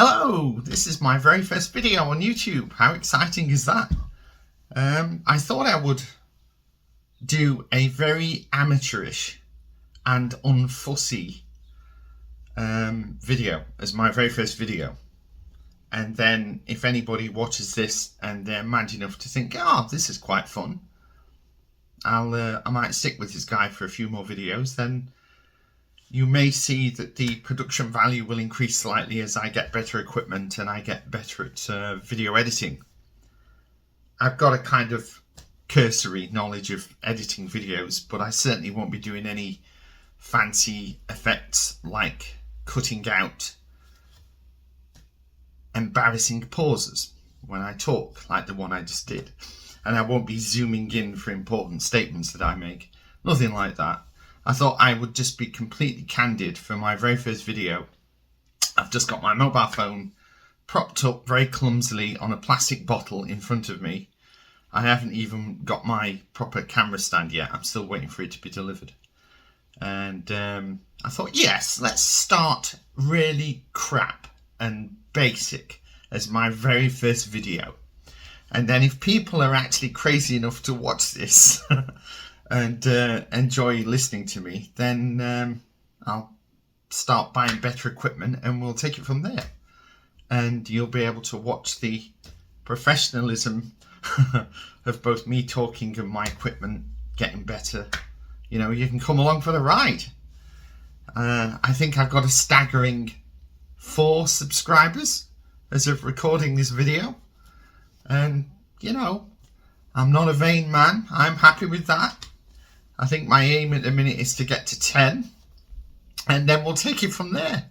Hello, this is my very first video on YouTube. How exciting is that? I thought I would do a very amateurish and unfussy video as my very first video. And then if anybody watches this and they're mad enough to think, oh, this is quite fun, I might stick with this guy for a few more videos, then you may see that the production value will increase slightly as I get better equipment and I get better at video editing. I've got a kind of cursory knowledge of editing videos, but I certainly won't be doing any fancy effects like cutting out embarrassing pauses when I talk, like the one I just did. And I won't be zooming in for important statements that I make. Nothing like that. I thought I would just be completely candid for my very first video. I've just got my mobile phone propped up very clumsily on a plastic bottle in front of me. I haven't even got my proper camera stand yet. I'm still waiting for it to be delivered. And I thought, yes, let's start really crap and basic as my very first video. And then if people are actually crazy enough to watch this and enjoy listening to me, then I'll start buying better equipment and we'll take it from there. And you'll be able to watch the professionalism of both me talking and my equipment getting better. You know, you can come along for the ride. I think I've got a staggering 4 subscribers as of recording this video. And, you know, I'm not a vain man. I'm happy with that. I think my aim at the minute is to get to 10. And then we'll take it from there.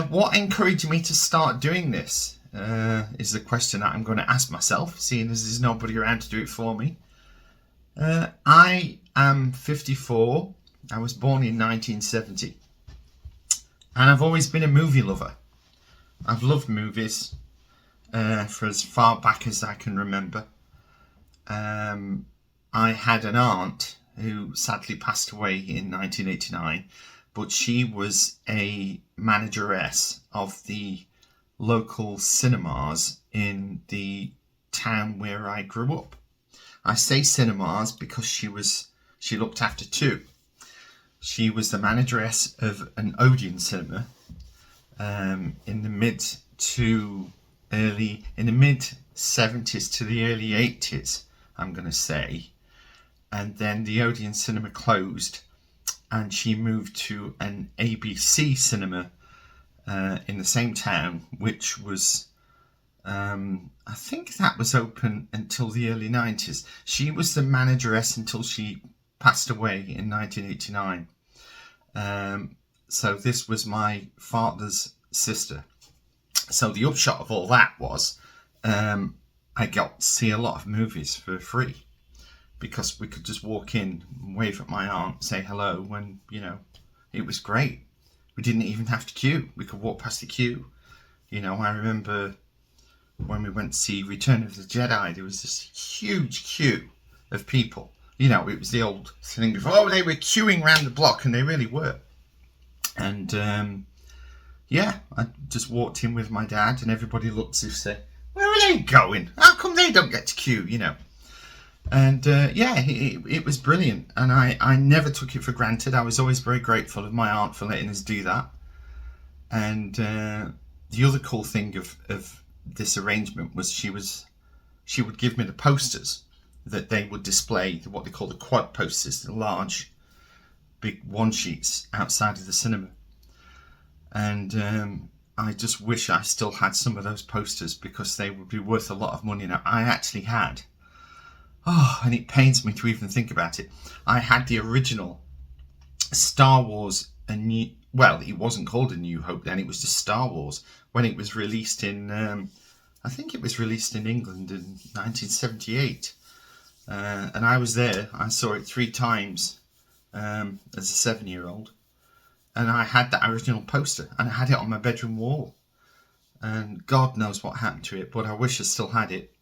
What encouraged me to start doing this is the question that I'm going to ask myself, seeing as there's nobody around to do it for me. I am 54. I was born in 1970. And I've always been a movie lover. I've loved movies for as far back as I can remember. I had an aunt who sadly passed away in 1989, but she was a manageress of the local cinemas in the town where I grew up. I say cinemas because she looked after 2. She was the manageress of an Odeon cinema in the mid 70s to the early 80s, I'm going to say. And then the Odeon cinema closed and she moved to an ABC cinema in the same town, which was, I think that was open until the early 90s. She was the manageress until she passed away in 1989. So this was my father's sister. So the upshot of all that was I got to see a lot of movies for free because we could just walk in, wave at my aunt, say hello, and, you know, it was great. We didn't even have to queue. We could walk past the queue. You know, I remember when we went to see Return of the Jedi, there was this huge queue of people. You know, it was the old thing of, oh, they were queuing around the block, and they really were. And, yeah, I just walked in with my dad, and everybody looked as if say, where are they going? How come they don't get to queue, you know? And, yeah, it was brilliant. And I never took it for granted. I was always very grateful of my aunt for letting us do that. And the other cool thing of this arrangement was she would give me the posters that they would display, what they call the quad posters, the large, big one-sheets outside of the cinema. And I just wish I still had some of those posters because they would be worth a lot of money now. I actually had, and it pains me to even think about it, I had the original Star Wars, well, it wasn't called A New Hope then, it was just Star Wars, when it was released in, I think it was released in England in 1978. And I was there. I saw it 3 times as a 7-year-old. And I had that original poster. And I had it on my bedroom wall. And God knows what happened to it. But I wish I still had it.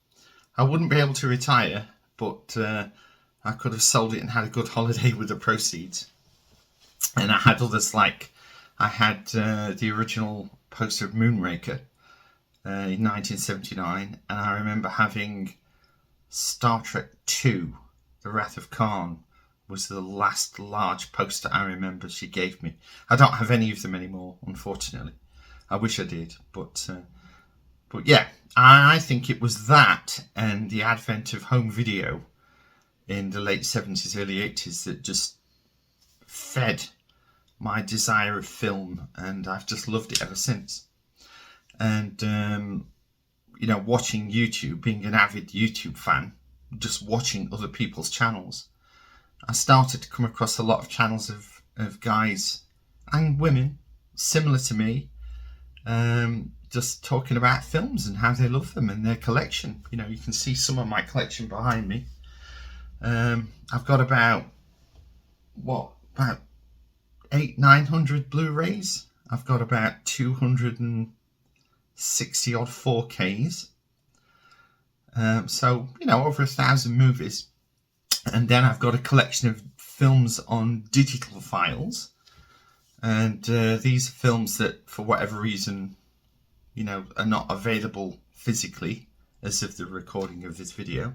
I wouldn't be able to retire. But I could have sold it and had a good holiday with the proceeds. And I had others like, I had the original poster of Moonraker in 1979, and I remember having Star Trek II, The Wrath of Khan, was the last large poster I remember she gave me. I don't have any of them anymore, unfortunately. I wish I did, but yeah, I think it was that and the advent of home video in the late 70s, early 80s that just fed my desire of film, and I've just loved it ever since. And watching YouTube, being an avid YouTube fan, just watching other people's channels, I started to come across a lot of channels of guys and women similar to me, just talking about films and how they love them and their collection. You can see some of my collection behind me. I've got about 900 Blu-rays. I've got about 260 odd 4Ks. So over 1,000 movies. And then I've got a collection of films on digital files. And these are films that, for whatever reason, are not available physically as of the recording of this video.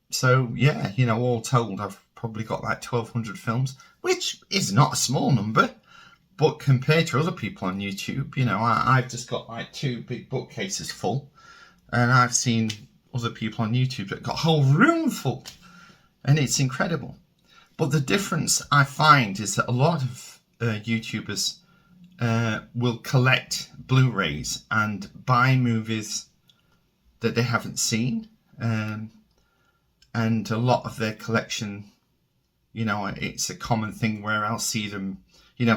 So yeah, all told, I've probably got like 1,200 films, which is not a small number, but compared to other people on YouTube, I've just got like 2 big bookcases full, and I've seen other people on YouTube that got a whole room full, and it's incredible. But the difference I find is that a lot of YouTubers will collect Blu-rays and buy movies that they haven't seen, and a lot of their collection, it's a common thing where I'll see them,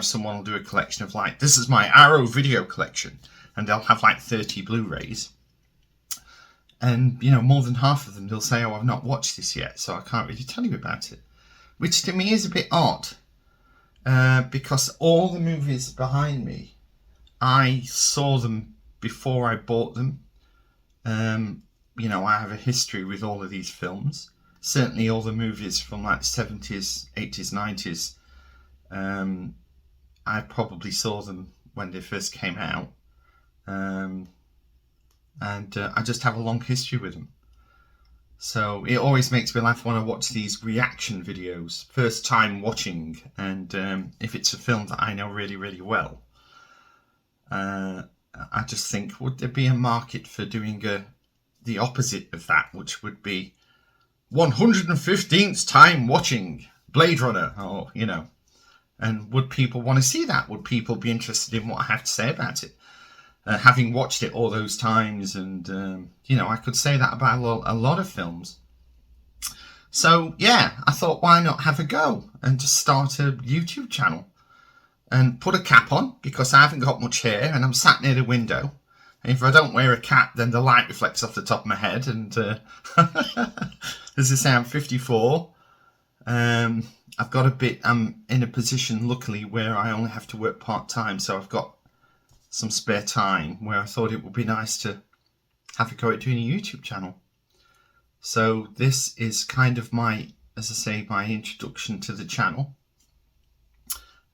someone will do a collection of like, this is my Arrow video collection, and they'll have like 30 Blu-rays, and more than half of them they'll say, oh, I've not watched this yet, so I can't really tell you about it, which to me is a bit odd, because all the movies behind me, I saw them before I bought them. I have a history with all of these films. Certainly all the movies from like the 70s, 80s, 90s. I probably saw them when they first came out. And I just have a long history with them. So it always makes me laugh when I watch these reaction videos, first time watching, and if it's a film that I know really, really well. I just think, would there be a market for doing the opposite of that, which would be 115th time watching Blade Runner, or and would people want to see that? Would people be interested in what I have to say about it, having watched it all those times? And I could say that about a lot of films. So yeah, I thought, why not have a go and just start a YouTube channel and put a cap on, because I haven't got much hair and I'm sat near the window. And if I don't wear a cap, then the light reflects off the top of my head. And as I say, I'm 54. I've got I'm in a position, luckily, where I only have to work part-time. So I've got some spare time where I thought it would be nice to have a go at doing a YouTube channel. So this is kind of my introduction to the channel.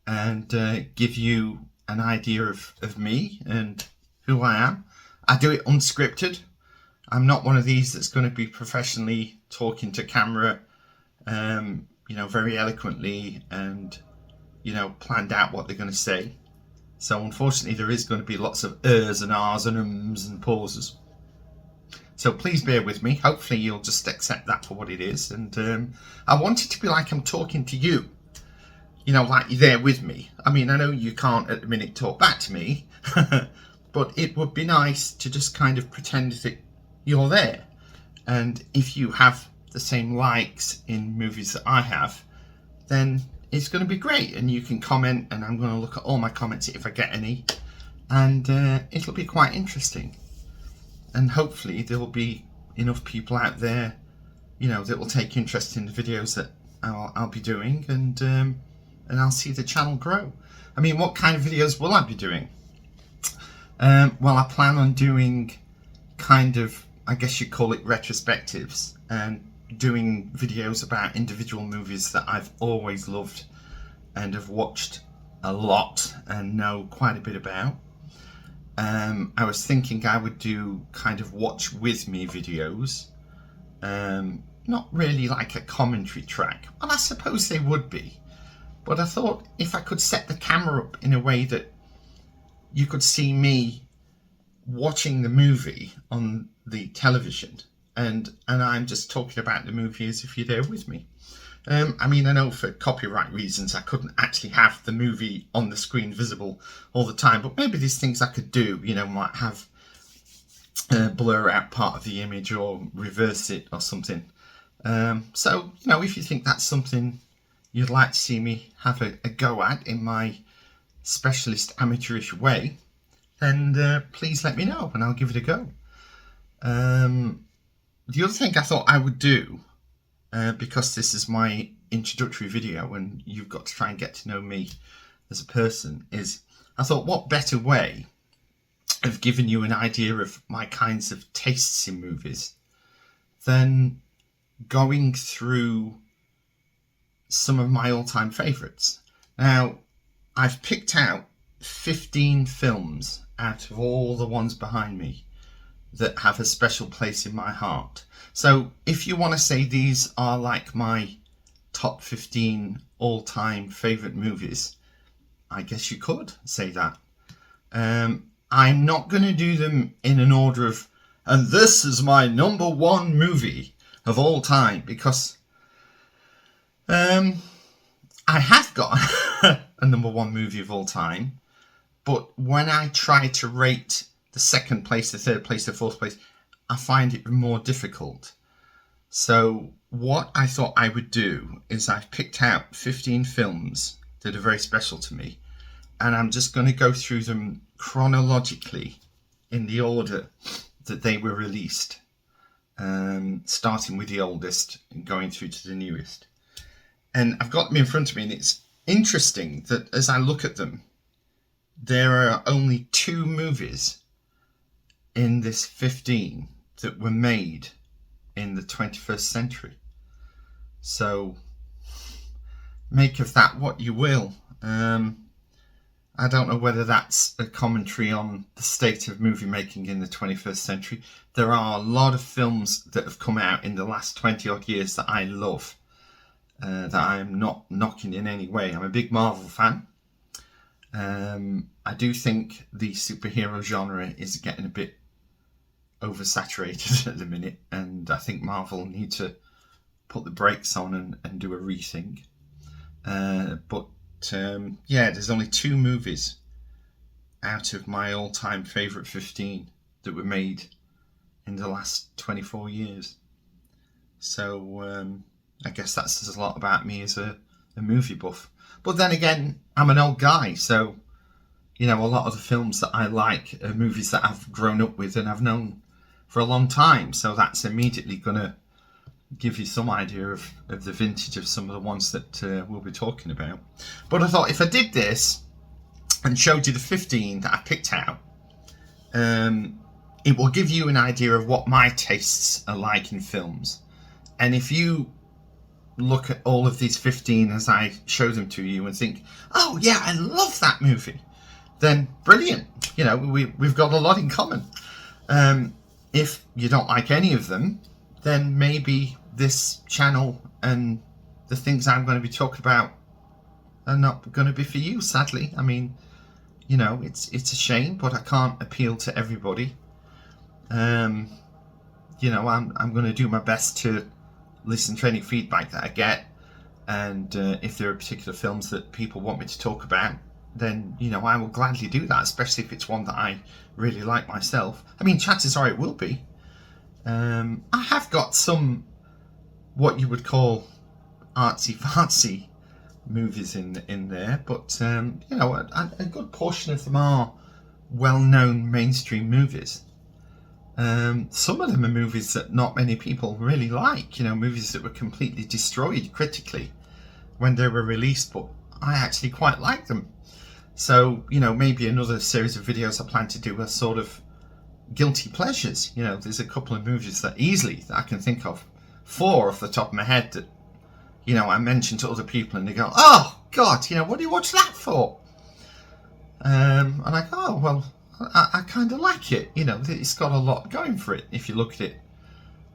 And give you an idea of me and who I am. I do it unscripted. I'm not one of these that's going to be professionally talking to camera, very eloquently and, planned out what they're going to say. So unfortunately, there is going to be lots of ers and ahs and ums and pauses. So please bear with me. Hopefully you'll just accept that for what it is. And I want it to be like I'm talking to you. Like you're there with me. I mean, I know you can't at the minute talk back to me, but it would be nice to just kind of pretend that you're there. And if you have the same likes in movies that I have, then it's going to be great. And you can comment, and I'm going to look at all my comments if I get any. And it'll be quite interesting. And hopefully there will be enough people out there, that will take interest in the videos that I'll be doing, and I'll see the channel grow. I mean, what kind of videos will I be doing? Well, I plan on doing kind of, I guess you'd call it retrospectives, and doing videos about individual movies that I've always loved and have watched a lot and know quite a bit about. I was thinking I would do kind of watch with me videos. Not really like a commentary track. Well, I suppose they would be. But I thought if I could set the camera up in a way that you could see me watching the movie on the television, and I'm just talking about the movie as if you're there with me. I mean, I know for copyright reasons I couldn't actually have the movie on the screen visible all the time, but maybe there's things I could do, might have blur out part of the image or reverse it or something. So, if you think that's something you'd like to see me have a go at in my specialist amateurish way, then please let me know and I'll give it a go. The other thing I thought I would do, because this is my introductory video and you've got to try and get to know me as a person, is I thought what better way of giving you an idea of my kinds of tastes in movies than going through some of my all-time favourites. Now, I've picked out 15 films out of all the ones behind me that have a special place in my heart. So if you want to say these are like my top 15 all-time favourite movies, I guess you could say that. I'm not going to do them in an order of, and this is my number one movie of all time, because I have got a number one movie of all time, but when I try to rate the second place, the third place, the fourth place, I find it more difficult. So what I thought I would do is I've picked out 15 films that are very special to me, and I'm just going to go through them chronologically in the order that they were released, starting with the oldest and going through to the newest. And I've got them in front of me, and it's interesting that as I look at them, there are only 2 movies in this 15 that were made in the 21st century. So make of that what you will. I don't know whether that's a commentary on the state of movie making in the 21st century. There are a lot of films that have come out in the last 20 odd years that I love, that I'm not knocking in any way. I'm a big Marvel fan. I do think the superhero genre is getting a bit oversaturated at the minute, and I think Marvel need to put the brakes on and do a rethink. But there's only 2 movies out of my all-time favourite 15 that were made in the last 24 years. So I guess that says a lot about me as a movie buff. But then again, I'm an old guy, so a lot of the films that I like are movies that I've grown up with and I've known for a long time. So that's immediately going to give you some idea of the vintage of some of the ones that we'll be talking about. But I thought if I did this and showed you the 15 that I picked out, it will give you an idea of what my tastes are like in films. And if you look at all of these 15 as I show them to you and think, oh yeah, I love that movie, then brilliant. We've got a lot in common. If you don't like any of them, then maybe this channel and the things I'm going to be talking about are not going to be for you, sadly. I mean, it's a shame, but I can't appeal to everybody. I'm going to do my best to listen to any feedback that I get, and if there are particular films that people want me to talk about, then I will gladly do that, especially if it's one that I really like myself. I mean, chances are it will be. I have got some what you would call artsy-fartsy movies in there, but a good portion of them are well-known mainstream movies. Some of them are movies that not many people really like, movies that were completely destroyed critically when they were released, but I actually quite like them. So, maybe another series of videos I plan to do are sort of guilty pleasures. There's a couple of movies that I can think of, 4 off the top of my head that, I mention to other people and they go, oh, God, what do you watch that for? And I go, oh, well, I kind of like it. You know, it's got a lot going for it. If you look at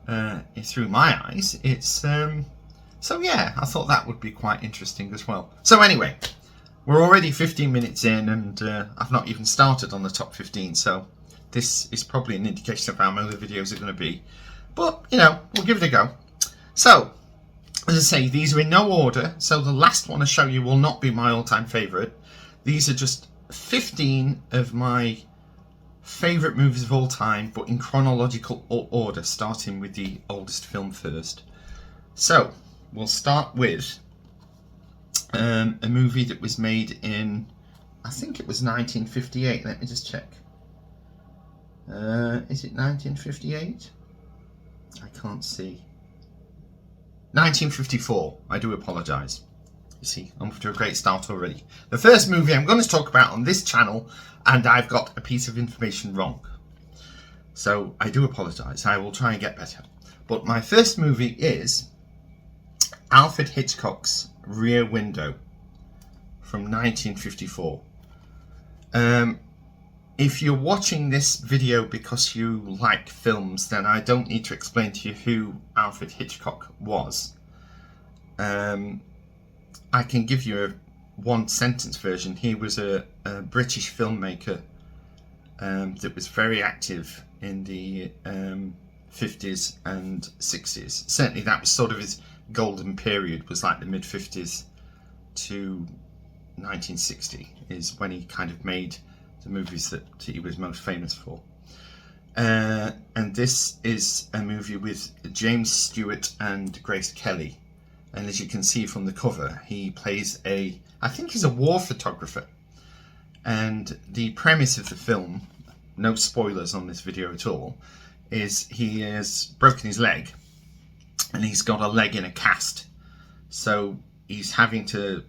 it through my eyes, it's so yeah, I thought that would be quite interesting as well. So anyway, we're already 15 minutes in, and I've not even started on the top 15. So this is probably an indication of how my other videos are going to be. But you know, we'll give it a go. So as I say, these are in no order. So the last one I show you will not be my all-time favourite. These are just 15 of my favourite movies of all time, but in chronological order, starting with the oldest film first. So we'll start with a movie that was made in, I think it was 1958. Let me just check. Is it 1958? I can't see. 1954. I do apologise. You see, I'm off to a great start already. The first movie I'm going to talk about on this channel, and I've got a piece of information wrong. So I do apologise. I will try and get better. But my first movie is Alfred Hitchcock's Rear Window from 1954. If you're watching this video because you like films, then I don't need to explain to you who Alfred Hitchcock was. I can give you a one-sentence version. He was a British filmmaker that was very active in the 50s and 60s. Certainly that was sort of his golden period, was like the mid-50s to 1960 is when he kind of made the movies that he was most famous for. And this is a movie with James Stewart and Grace Kelly. And as you can see from the cover, he plays I think he's a war photographer. And the premise of the film, no spoilers on this video at all, is he has broken his leg and he's got a leg in a cast. So he's having to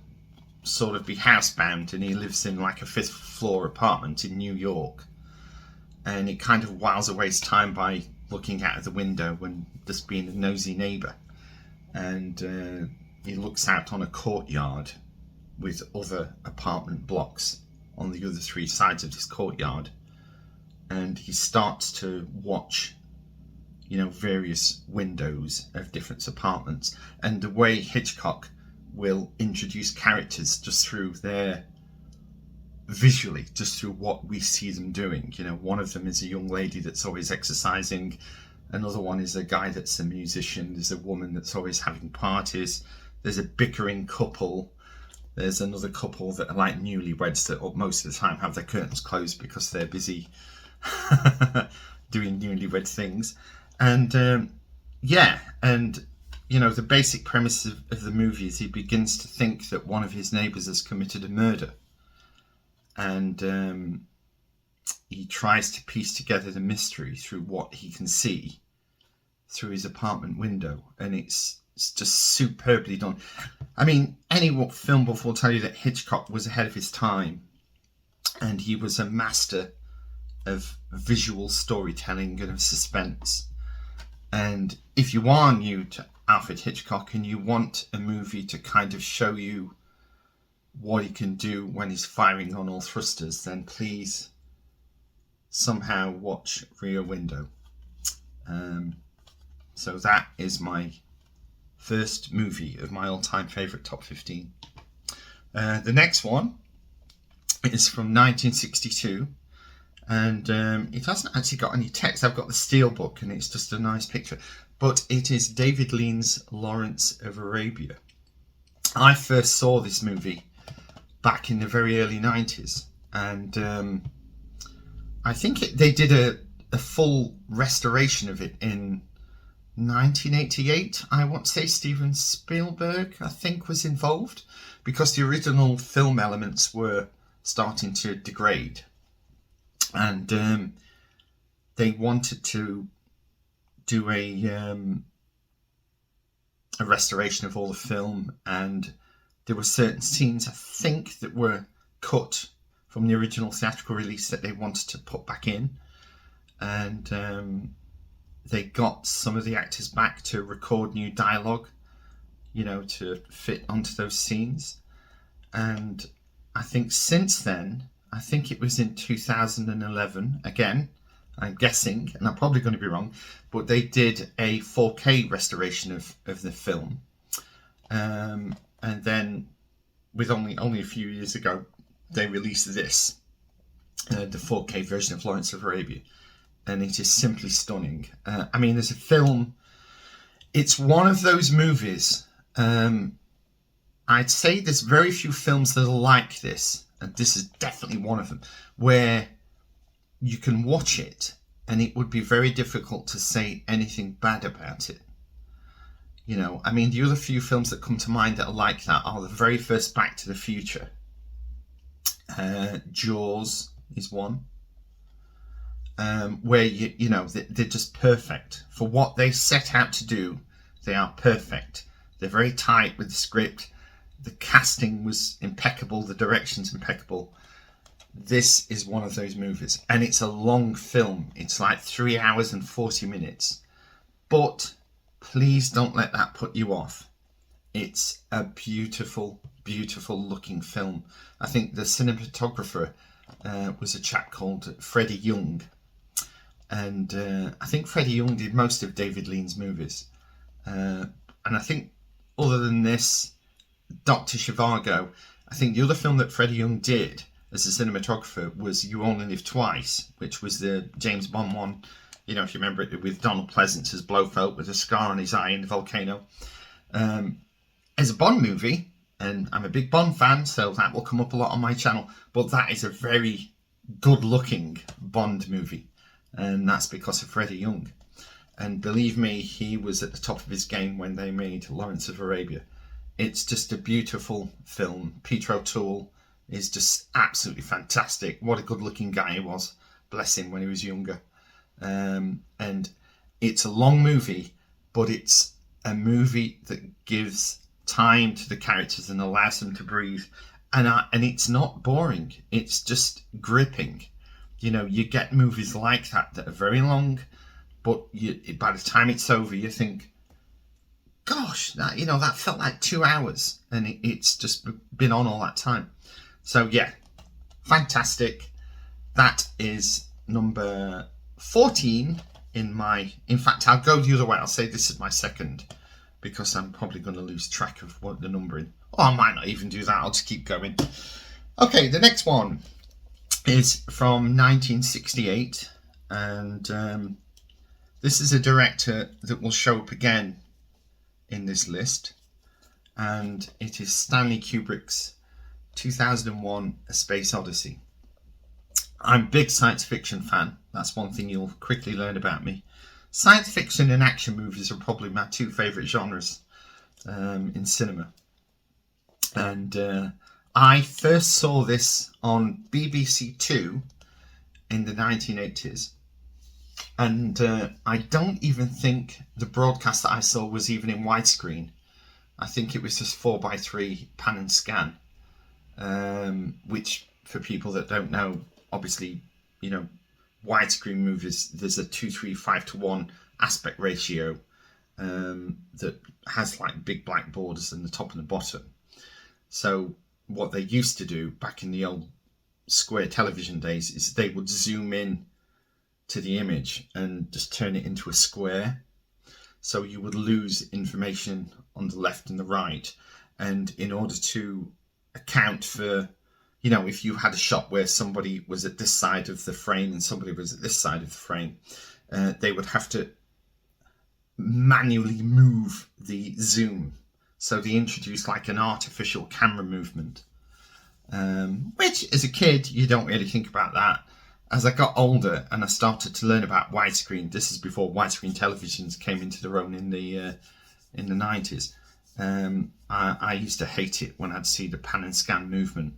sort of be housebound, and he lives in like a 5th floor apartment in New York. And he kind of whiles away his time by looking out of the window and just being a nosy neighbour. And he looks out on a courtyard with other apartment blocks on the other 3 sides of this courtyard, and he starts to watch, you know, various windows of different apartments. And the way Hitchcock will introduce characters just through their visually, just through what we see them doing. You know, one of them is a young lady that's always exercising. Another one is a guy that's a musician. There's a woman that's always having parties. There's a bickering couple. There's another couple that are like newlyweds that most of the time have their curtains closed because they're busy doing newlywed things. And yeah, and you know, the basic premise of the movie is he begins to think that one of his neighbours has committed a murder. And he tries to piece together the mystery through what he can see through his apartment window, and it's just superbly done. I mean, any film buff will tell you that Hitchcock was ahead of his time, and he was a master of visual storytelling and of suspense. And if you are new to Alfred Hitchcock and you want a movie to kind of show you what he can do when he's firing on all thrusters, then please somehow watch Rear Window. So that is my first movie of my all-time favourite top 15. The next one is from 1962, and it hasn't actually got any text. I've got the Steelbook, and it's just a nice picture. But it is David Lean's Lawrence of Arabia. I first saw this movie back in the very early 90s, and I think they did a full restoration of it in 1988. I want to say Steven Spielberg, I think, was involved, because the original film elements were starting to degrade, and they wanted to do a restoration of all the film, and there were certain scenes, I think, that were cut from the original theatrical release that they wanted to put back in, and they got some of the actors back to record new dialogue, you know, to fit onto those scenes. And I think since then, I think it was in 2011. Again, I'm guessing, and I'm probably going to be wrong, but they did a 4K restoration of the film. And then, with only a few years ago, they released this, the 4K version of Lawrence of Arabia. And it is simply stunning. I mean, there's a film, it's one of those movies, I'd say there's very few films that are like this, and this is definitely one of them, where you can watch it and it would be very difficult to say anything bad about it. You know, I mean, the other few films that come to mind that are like that are the very first Back to the Future. Jaws is one. Where, you know, they're just perfect. For what they set out to do, they are perfect. They're very tight with the script. The casting was impeccable. The direction's impeccable. This is one of those movies. And it's a long film. It's like 3 hours and 40 minutes. But please don't let that put you off. It's a beautiful, beautiful looking film. I think the cinematographer was a chap called Freddie Young. And I think Freddie Young did most of David Lean's movies. And I think other than this, Dr. Zhivago, I think the other film that Freddie Young did as a cinematographer was You Only Live Twice, which was the James Bond one. You know, if you remember it, with Donald Pleasance as Blofeld with a scar on his eye in the volcano. As a Bond movie, and I'm a big Bond fan, so that will come up a lot on my channel, but that is a very good-looking Bond movie, and that's because of Freddie Young. And believe me, he was at the top of his game when they made Lawrence of Arabia. It's just a beautiful film. Peter O'Toole is just absolutely fantastic. What a good-looking guy he was, bless him, when he was younger. And it's a long movie, but it's a movie that gives time to the characters and allows them to breathe. And it's not boring. It's just gripping. You know, you get movies like that are very long, but by the time it's over, you think, gosh, that felt like 2 hours, and it's just been on all that time. So yeah, fantastic. That is number 14 in fact, I'll go the other way. I'll say this is my second, because I'm probably going to lose track of what the numbering. Oh, I might not even do that. I'll just keep going. Okay, the next one is from 1968, and this is a director that will show up again in this list, and it is Stanley Kubrick's 2001 A Space Odyssey. I'm a big science fiction fan. That's one thing you'll quickly learn about me. Science fiction and action movies are probably my two favourite genres in cinema. And I first saw this on BBC Two in the 1980s. And I don't even think the broadcast that I saw was even in widescreen. I think it was just 4:3 pan and scan, which, for people that don't know, obviously, you know, widescreen movies, there's a 2:3:5:1 aspect ratio that has like big black borders in the top and the bottom. So what they used to do back in the old square television days is they would zoom in to the image and just turn it into a square. So you would lose information on the left and the right. And in order to account for, you know, if you had a shot where somebody was at this side of the frame and somebody was at this side of the frame, they would have to manually move the zoom. So they introduced like an artificial camera movement, which as a kid, you don't really think about that. As I got older and I started to learn about widescreen, this is before widescreen televisions came into their own in the 90s. I used to hate it when I'd see the pan and scan movement.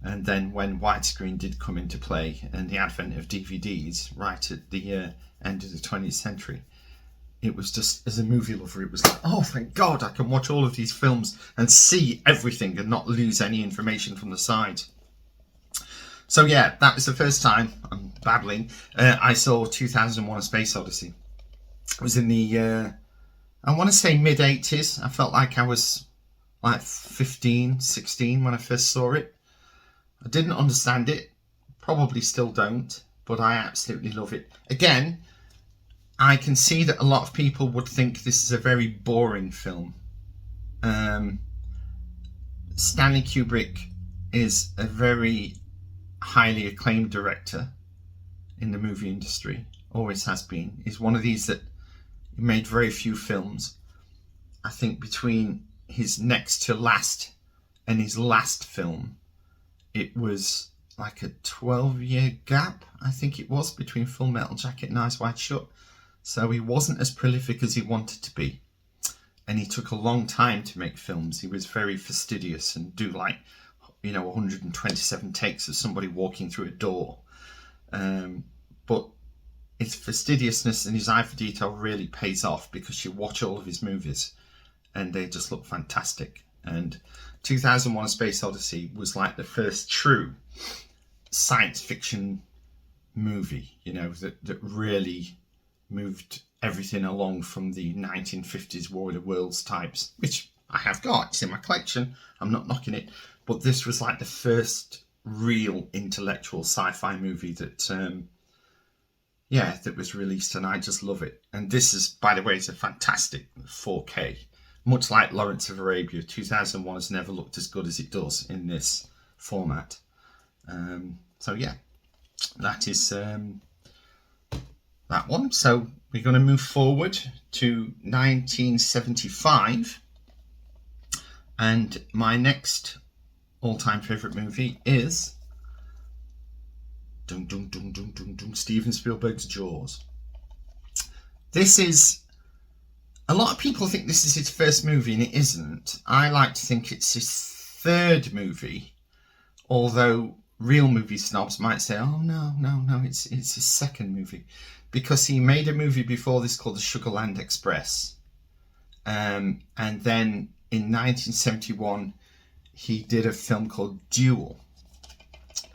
And then when widescreen did come into play and the advent of DVDs right at the end of the 20th century, it was just, as a movie lover, it was like, oh, thank God, I can watch all of these films and see everything and not lose any information from the sides. So yeah, that was the first time, I'm babbling, I saw 2001 A Space Odyssey. It was in the, I want to say mid-80s. I felt like I was like 15, 16 when I first saw it. I didn't understand it. probably still don't, but I absolutely love it. Again, I can see that a lot of people would think this is a very boring film. Stanley Kubrick is a very highly acclaimed director in the movie industry, always has been. He's one of these that made very few films. I think between his next to last and his last film, it was like a 12-year gap, I think it was, between Full Metal Jacket and Eyes Wide Shut. So he wasn't as prolific as he wanted to be. And he took a long time to make films. He was very fastidious and do 127 takes of somebody walking through a door. But his fastidiousness and his eye for detail really pays off, because you watch all of his movies and they just look fantastic. And 2001: A Space Odyssey was like the first true science fiction movie, that really moved everything along from the 1950s War of the Worlds types, which I have got. It's in my collection. I'm not knocking it. But this was like the first real intellectual sci-fi movie that was released, and I just love it. And this is, by the way, it's a fantastic 4K. Much like Lawrence of Arabia, 2001 has never looked as good as it does in this format. That is that one. So we're going to move forward to 1975. And my next all-time favourite movie is Steven Spielberg's Jaws. This is... A lot of people think this is his first movie, and it isn't. I like to think it's his third movie, although real movie snobs might say, oh, no, it's his second movie, because he made a movie before this called The Sugarland Express. And then in 1971, he did a film called Duel,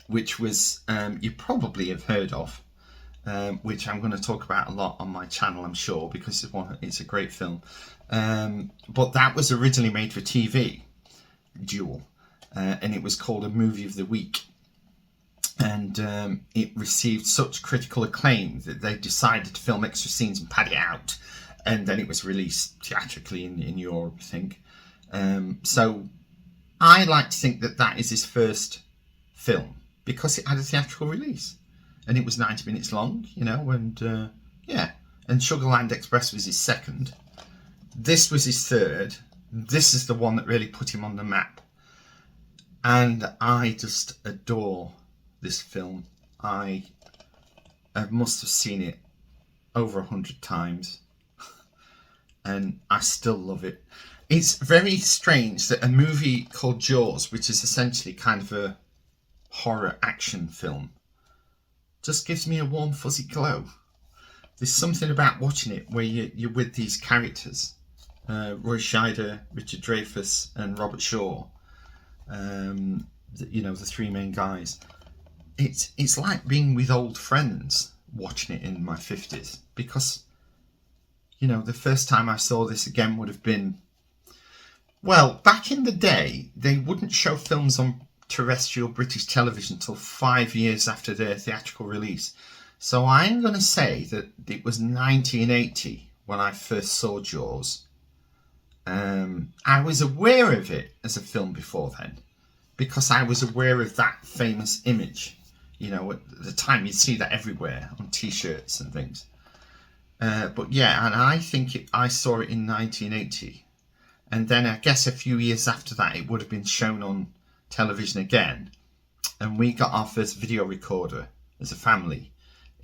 which was, you probably have heard of, which I'm going to talk about a lot on my channel, I'm sure, because it's a great film. But that was originally made for TV, Duel, and it was called a Movie of the Week. And it received such critical acclaim that they decided to film extra scenes and pad it out. And then it was released theatrically in Europe, I think. So I like to think that is his first film, because it had a theatrical release. And it was 90 minutes long, and And Sugarland Express was his second. This was his third. This is the one that really put him on the map. And I just adore this film. I must have seen it over 100 times. And I still love it. It's very strange that a movie called Jaws, which is essentially kind of a horror action film, just gives me a warm fuzzy glow. There's something about watching it where you're with these characters, Roy Scheider, Richard Dreyfuss and Robert Shaw, the three main guys. It's like being with old friends watching it in my 50s, because the first time I saw this again would have been, well, back in the day, they wouldn't show films on terrestrial British television until 5 years after their theatrical release. So I'm going to say that it was 1980 when I first saw Jaws. I was aware of it as a film before then, because I was aware of that famous image. At the time you'd see that everywhere on T-shirts and things. But yeah, and I think I saw it in 1980. And then I guess a few years after that, it would have been shown on television again. And we got our first video recorder as a family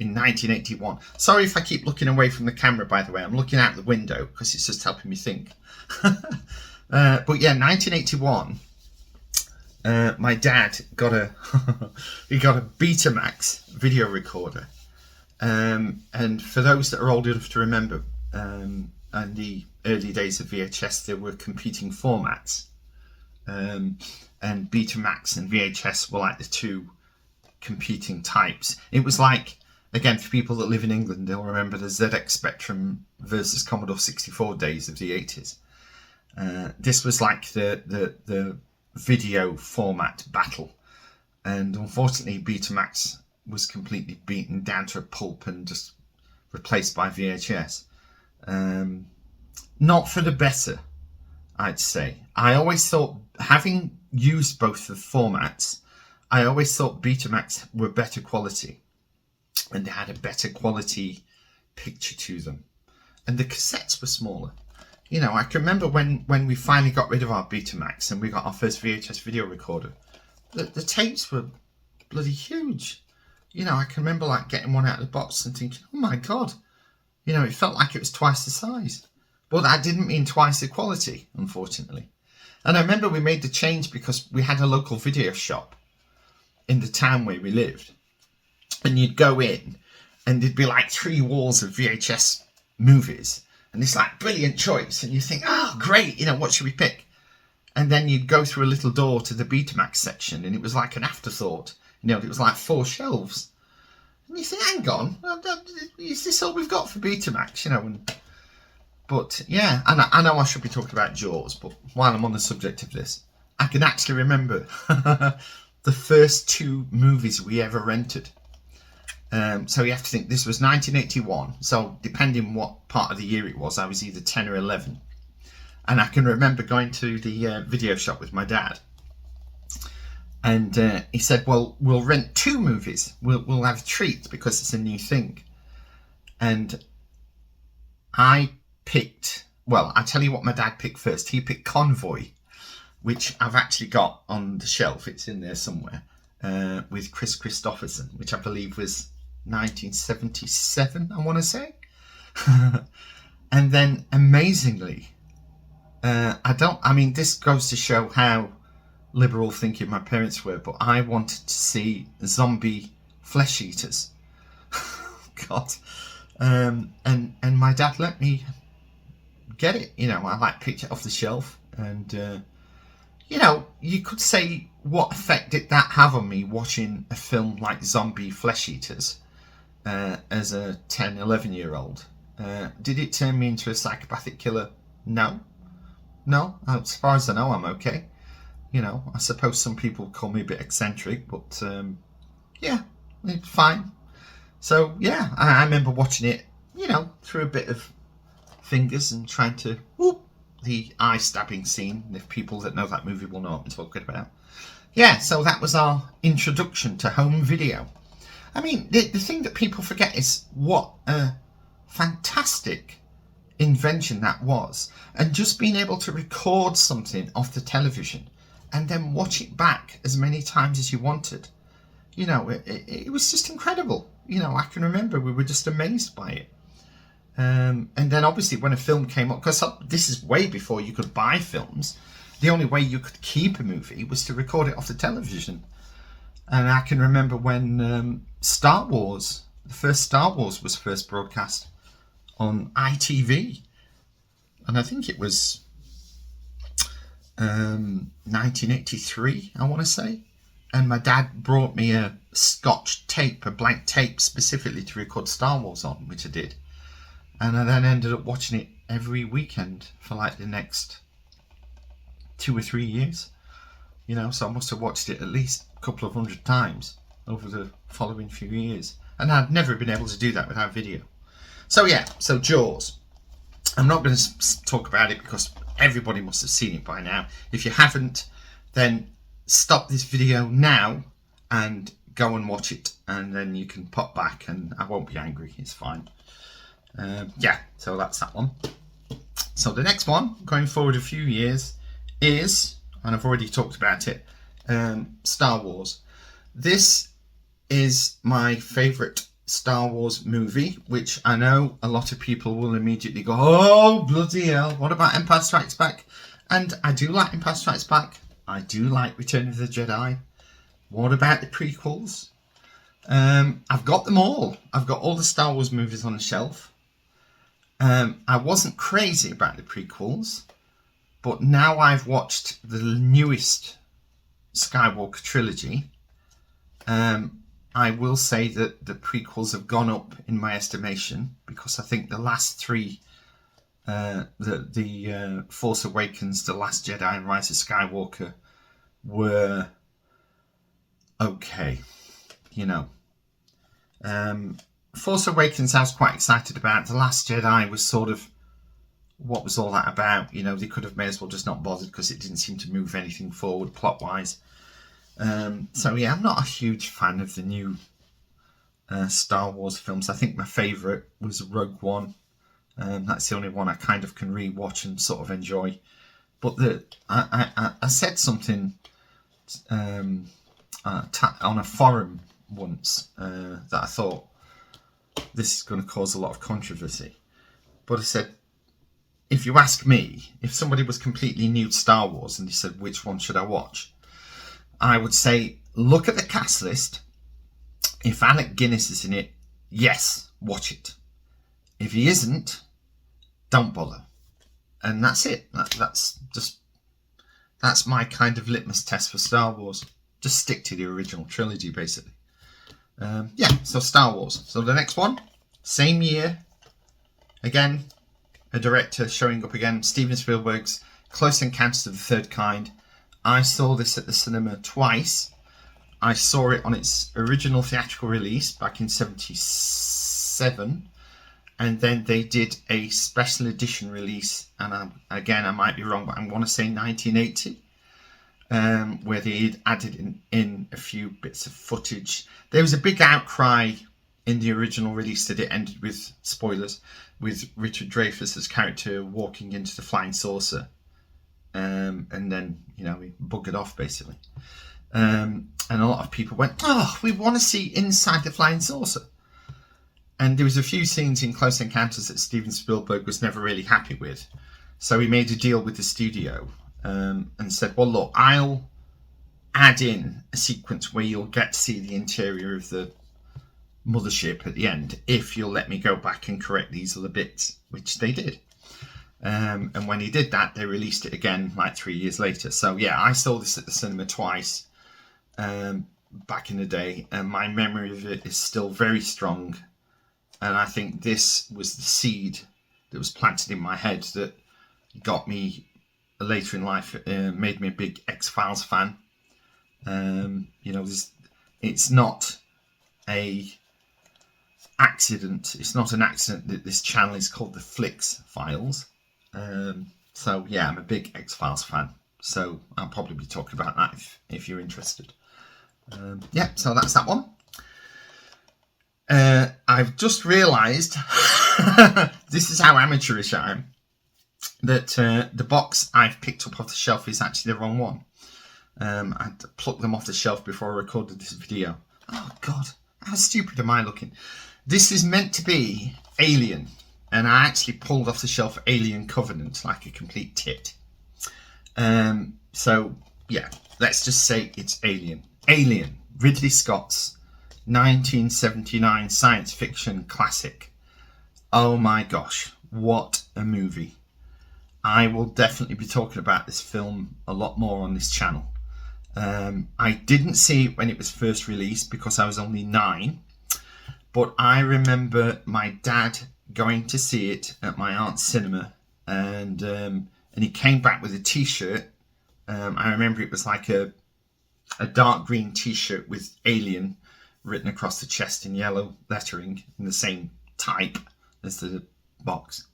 in 1981. Sorry if I keep looking away from the camera, by the way. I'm looking out the window because it's just helping me think. But yeah, 1981, my dad got a Betamax video recorder. And for those that are old enough to remember, in the early days of VHS, there were competing formats. And Betamax and VHS were like the two competing types. It was like, again, for people that live in England, they'll remember the ZX Spectrum versus Commodore 64 days of the 80s. This was like the video format battle. And unfortunately, Betamax was completely beaten down to a pulp and just replaced by VHS. Not for the better, I'd say. I always thought, having used both the formats, I always thought Betamax were better quality and they had a better quality picture to them. And the cassettes were smaller. You know, I can remember when we finally got rid of our Betamax and we got our first VHS video recorder, the tapes were bloody huge. You know, I can remember like getting one out of the box and thinking, oh my God, you know, it felt like it was twice the size. But that didn't mean twice the quality, unfortunately. And I remember we made the change because we had a local video shop in the town where we lived. And you'd go in and there'd be like 3 walls of VHS movies. And it's like, brilliant choice. And you think, oh, great, you know, what should we pick? And then you'd go through a little door to the Betamax section and it was like an afterthought. You know, it was like 4 shelves. And you think, hang on, is this all we've got for Betamax? You know, but yeah, I know I should be talking about Jaws, but while I'm on the subject of this, I can actually remember the first 2 movies we ever rented. So you have to think, this was 1981, so depending what part of the year it was, I was either 10 or 11. And I can remember going to the video shop with my dad. And he said, well, we'll rent 2 movies. We'll have a treat because it's a new thing. And I picked, well, I tell you what my dad picked first. He picked Convoy, which I've actually got on the shelf. It's in there somewhere, with Chris Christopherson, which I believe was 1977, I want to say. And then amazingly, this goes to show how liberal thinking my parents were, but I wanted to see zombie flesh eaters. God. And my dad let me get it. You know, I like picked it off the shelf, and you know, you could say, what effect did that have on me watching a film like Zombie Flesh Eaters as a 10, 11-year-old? Did it turn me into a psychopathic killer? No, as far as I know, I'm okay. You know, I suppose some people call me a bit eccentric, but yeah, it's fine. So yeah, I remember watching it, you know, through a bit of fingers and trying to whoop the eye stabbing scene. If people that know that movie will know what I'm talking about. Yeah, so that was our introduction to home video. I mean, the thing that people forget is what a fantastic invention that was. And just being able to record something off the television and then watch it back as many times as you wanted. You know, it was just incredible. You know, I can remember we were just amazed by it. And then obviously when a film came up, because this is way before you could buy films, the only way you could keep a movie was to record it off the television. And I can remember when Star Wars, the first Star Wars was first broadcast on ITV. And I think it was 1983, I want to say. And my dad brought me a Scotch tape, a blank tape specifically to record Star Wars on, which I did. And I then ended up watching it every weekend for like the next 2 or 3 years. You know, so I must have watched it at least a couple of 100 times over the following few years. And I've never been able to do that without video. So yeah, so Jaws. I'm not going to talk about it because everybody must have seen it by now. If you haven't, then stop this video now and go and watch it. And then you can pop back and I won't be angry. It's fine. Yeah, so that's that one. So the next one, going forward a few years, is, and I've already talked about it, Star Wars. This is my favourite Star Wars movie, which I know a lot of people will immediately go, oh, bloody hell, what about Empire Strikes Back? And I do like Empire Strikes Back. I do like Return of the Jedi. What about the prequels? I've got them all. I've got all the Star Wars movies on the shelf. I wasn't crazy about the prequels, but now I've watched the newest Skywalker trilogy. I will say that the prequels have gone up in my estimation because I think the last 3, the Force Awakens, The Last Jedi, and Rise of Skywalker, were okay, Force Awakens I was quite excited about. The Last Jedi was sort of, what was all that about? They could have may as well just not bothered because it didn't seem to move anything forward plot-wise. So yeah, I'm not a huge fan of the new Star Wars films. I think my favourite was Rogue One. That's the only one I kind of can re-watch and sort of enjoy. But I said something on a forum once that I thought this is going to cause a lot of controversy. But I said, if you ask me, if somebody was completely new to Star Wars and they said, which one should I watch? I would say, look at the cast list. If Alec Guinness is in it, yes, watch it. If he isn't, don't bother. And that's it. That's my kind of litmus test for Star Wars. Just stick to the original trilogy, basically. So Star Wars. So the next one, same year. Again, a director showing up again. Steven Spielberg's Close Encounters of the Third Kind. I saw this at the cinema twice. I saw it on its original theatrical release back in 1977. And then they did a special edition release. And I might be wrong, but I want to say 1980. Where they had added in a few bits of footage. There was a big outcry in the original release that it ended with, spoilers, with Richard Dreyfuss's character walking into the flying saucer. And then, he buggered off, basically. And a lot of people went, we want to see inside the flying saucer. And there was a few scenes in Close Encounters that Steven Spielberg was never really happy with. So he made a deal with the studio and said, well, look, I'll add in a sequence where you'll get to see the interior of the mothership at the end if you'll let me go back and correct these other bits, which they did. And when he did that, they released it again like 3 years later. So yeah, I saw this at the cinema twice back in the day, and my memory of it is still very strong. And I think this was the seed that was planted in my head that got me later in life, made me a big X-Files fan. It's not a accident. It's not an accident that this channel is called the Flix Files. So yeah, I'm a big X-Files fan. So I'll probably be talking about that if you're interested. So that's that one. I've just realised, this is how amateurish I am, that the box I've picked up off the shelf is actually the wrong one. I had to pluck them off the shelf before I recorded this video. Oh God, how stupid am I looking? This is meant to be Alien, and I actually pulled off the shelf Alien Covenant like a complete tit. So yeah, let's just say it's Alien. Alien, Ridley Scott's 1979 science fiction classic. Oh my gosh, what a movie. I will definitely be talking about this film a lot more on this channel. I didn't see it when it was first released because I was only 9, but I remember my dad going to see it at my aunt's cinema, and he came back with a t-shirt. I remember it was like a dark green t-shirt with Alien written across the chest in yellow lettering in the same type as the box.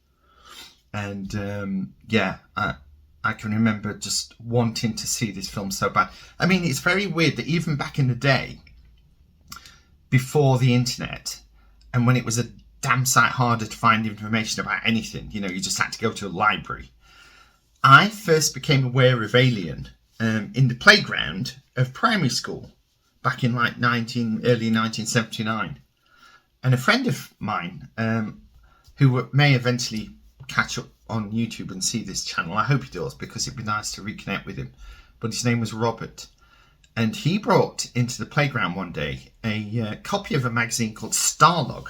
And I can remember just wanting to see this film so bad. I mean, it's very weird that even back in the day, before the internet, and when it was a damn sight harder to find information about anything, you just had to go to a library, I first became aware of Alien in the playground of primary school back in like early 1979. And a friend of mine who may eventually catch up on YouTube and see this channel, I hope he does, because it'd be nice to reconnect with him, but his name was Robert, and he brought into the playground one day a copy of a magazine called Starlog.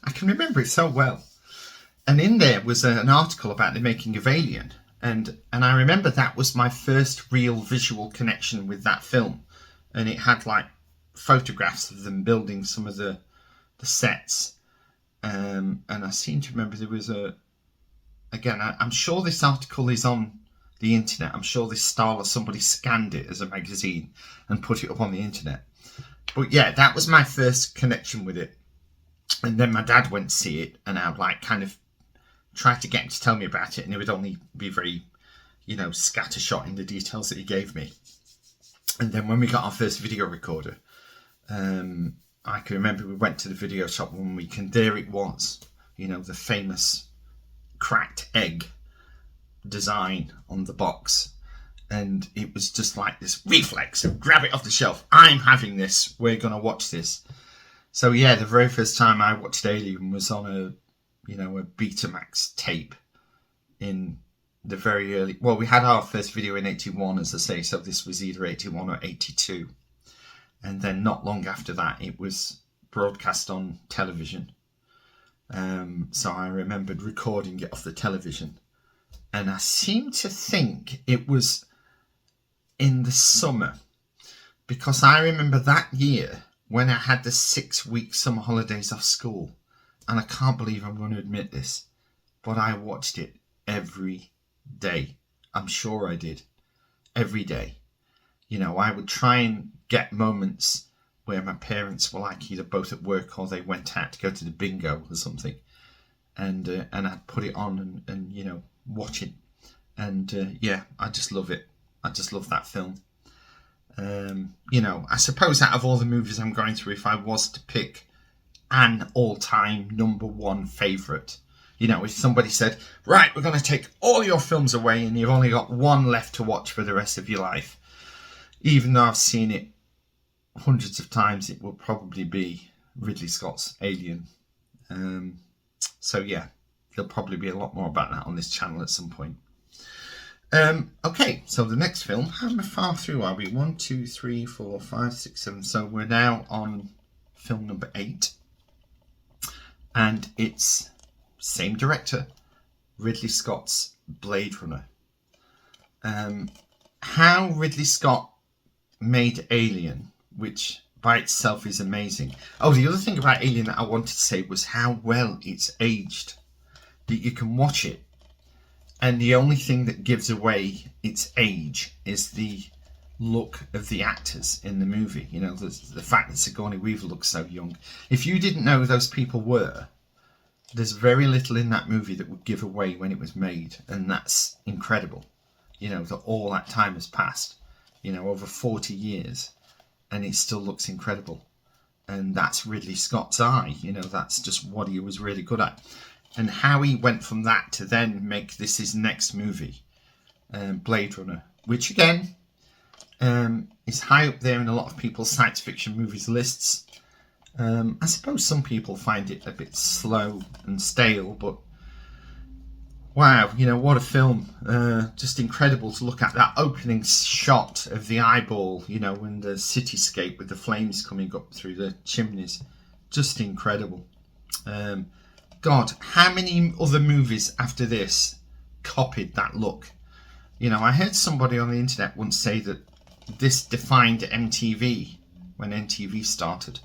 I can remember it so well, and in there was an article about the making of Alien, and I remember that was my first real visual connection with that film, and it had like photographs of them building some of the sets, and I seem to remember there was I'm sure this article is on the internet. I'm sure this style or somebody scanned it as a magazine and put it up on the internet. But yeah, that was my first connection with it. And then my dad went to see it, and I like kind of tried to get him to tell me about it, and he would only be very, scattershot in the details that he gave me. And then when we got our first video recorder, I can remember we went to the video shop 1 week, and there it was, the famous cracked egg design on the box. And it was just like this reflex of grab it off the shelf. I'm having this. We're going to watch this. So yeah, the very first time I watched Alien was on a Betamax tape in the very early... Well, we had our first video in 81, as I say, so this was either 81 or 82. And then not long after that, it was broadcast on television. So I remembered recording it off the television. And I seem to think it was in the summer, because I remember that year when I had the 6-week summer holidays off school, and I can't believe I'm going to admit this, but I watched it every day. I'm sure I did. Every day. I would try and get moments where my parents were like either both at work or they went out to go to the bingo or something, and I'd put it on and watch it, and yeah, I just love it. I just love that film. I suppose out of all the movies I'm going through, if I was to pick an all-time number one favourite, if somebody said, right, we're going to take all your films away and you've only got one left to watch for the rest of your life, even though I've seen it hundreds of times, it will probably be Ridley Scott's Alien. So yeah, there'll probably be a lot more about that on this channel at some point. Okay, so the next film, how far through are we? 1, 2, 3, 4, 5, 6, 7. So we're now on film number 8. And it's same director, Ridley Scott's Blade Runner. How Ridley Scott made Alien, which by itself is amazing. Oh, the other thing about Alien that I wanted to say was how well it's aged. That you can watch it, and the only thing that gives away its age is the look of the actors in the movie. The fact that Sigourney Weaver looks so young. If you didn't know who those people were, there's very little in that movie that would give away when it was made, and that's incredible. That all that time has passed, over 40 years, and it still looks incredible. And that's Ridley Scott's eye. That's just what he was really good at. And how he went from that to then make this his next movie, Blade Runner, which again is high up there in a lot of people's science fiction movies lists. I suppose some people find it a bit slow and stale, but wow, what a film. Just incredible to look at that opening shot of the eyeball, and the cityscape with the flames coming up through the chimneys. Just incredible. God, how many other movies after this copied that look? I heard somebody on the internet once say that this defined MTV when MTV started.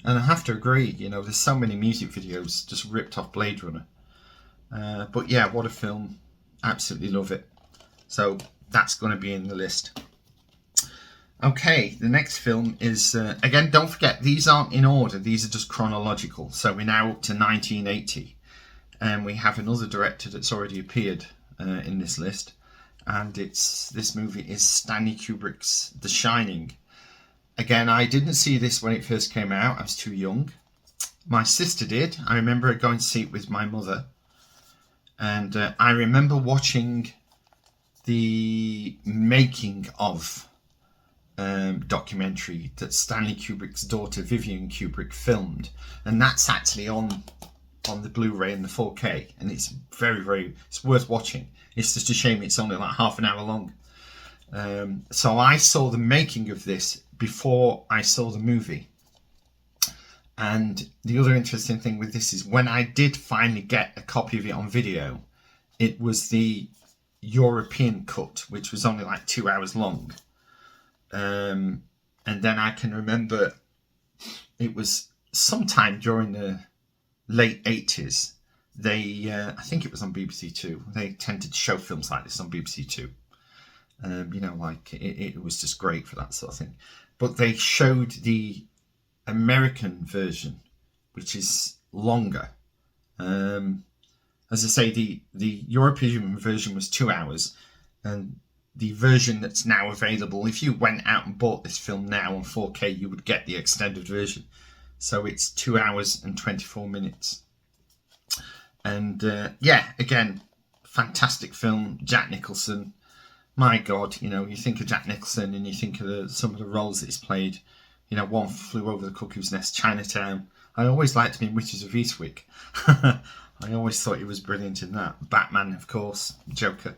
And I have to agree, there's so many music videos just ripped off Blade Runner. But yeah, what a film. Absolutely love it. So that's going to be in the list. Okay, the next film is, again, don't forget, these aren't in order. These are just chronological. So we're now up to 1980. And we have another director that's already appeared in this list. And this movie is Stanley Kubrick's The Shining. Again, I didn't see this when it first came out. I was too young. My sister did. I remember going to see it with my mother. And I remember watching the making of documentary that Stanley Kubrick's daughter Vivian Kubrick filmed, and that's actually on the Blu-ray and the 4K, and it's it's worth watching. It's just a shame it's only like half an hour long. So I saw the making of this before I saw the movie. And the other interesting thing with this is when I did finally get a copy of it on video, it was the European cut, which was only like 2 hours long. And then I can remember it was sometime during the late 80s. I think it was on BBC Two. They tended to show films like this on BBC Two. You know, like it was just great for that sort of thing. But they showed the American version, which is longer. As I say, the European version was 2 hours, and the version that's now available, if you went out and bought this film now on 4K, you would get the extended version. So it's 2 hours and 24 minutes. And yeah, again, fantastic film. Jack Nicholson, my God, you know, you think of Jack Nicholson and you think of some of the roles that he's played. You know, One Flew Over the Cuckoo's Nest, Chinatown. I always liked him in Witches of Eastwick. I always thought he was brilliant in that. Batman, of course, Joker.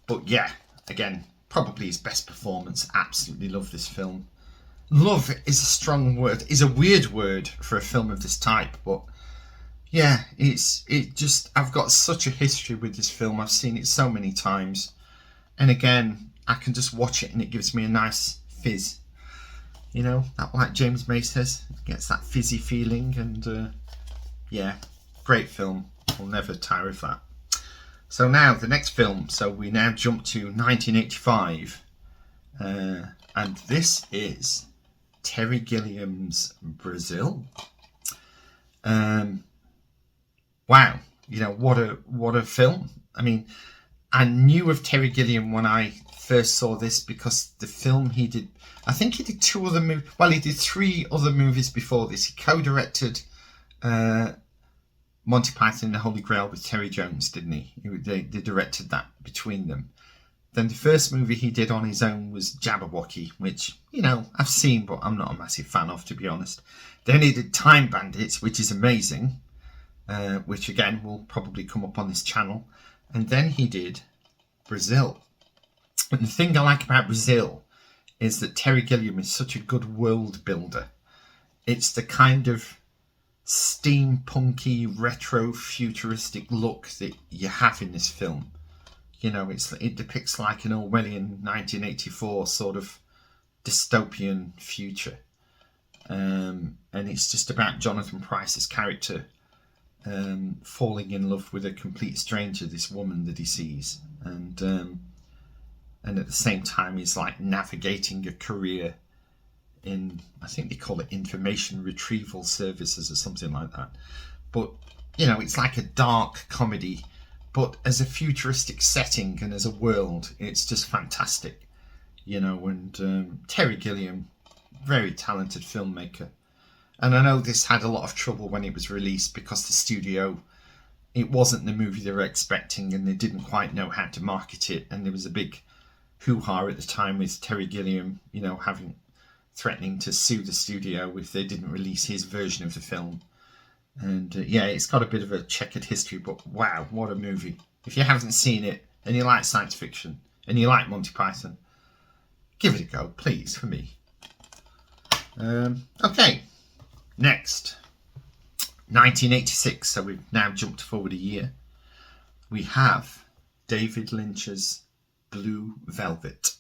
But yeah, again, probably his best performance. Absolutely love this film. Love is a strong word, is a weird word for a film of this type, but yeah, I've got such a history with this film. I've seen it so many times. And again, I can just watch it and it gives me a nice fizz. You know, that, like James May says, it gets that fizzy feeling. And yeah, great film. I'll never tire of that. So now, the next film. So we now jump to 1985. And this is Terry Gilliam's Brazil. Wow, you know, what a film. I mean, I knew of Terry Gilliam when I first saw this because the film he did, I think he did 2 other movies, well, he did 3 other movies before this. He co-directed Monty Python and the Holy Grail with Terry Jones, didn't he? They directed that between them. Then the first movie he did on his own was Jabberwocky, which, you know, I've seen, but I'm not a massive fan of, to be honest. Then he did Time Bandits, which is amazing, which again will probably come up on this channel. And then he did Brazil. And the thing I like about Brazil is that Terry Gilliam is such a good world builder. It's the kind of steampunky, retro, futuristic look that you have in this film. You know, it depicts like an Orwellian 1984 sort of dystopian future. And it's just about Jonathan Pryce's character falling in love with a complete stranger, this woman that he sees. And at the same time, he's like navigating a career in, I think they call it information retrieval services or something like that. But, you know, it's like a dark comedy, but as a futuristic setting and as a world, it's just fantastic, you know. And Terry Gilliam, very talented filmmaker. And I know this had a lot of trouble when it was released because the studio, it wasn't the movie they were expecting and they didn't quite know how to market it. And there was a big hoo-ha at the time with Terry Gilliam, you know, threatening to sue the studio if they didn't release his version of the film. And yeah, it's got a bit of a checkered history, but wow, what a movie. If you haven't seen it and you like science fiction and you like Monty Python, give it a go, please, for me. Okay, next. 1986, so we've now jumped forward a year. We have David Lynch's Blue Velvet.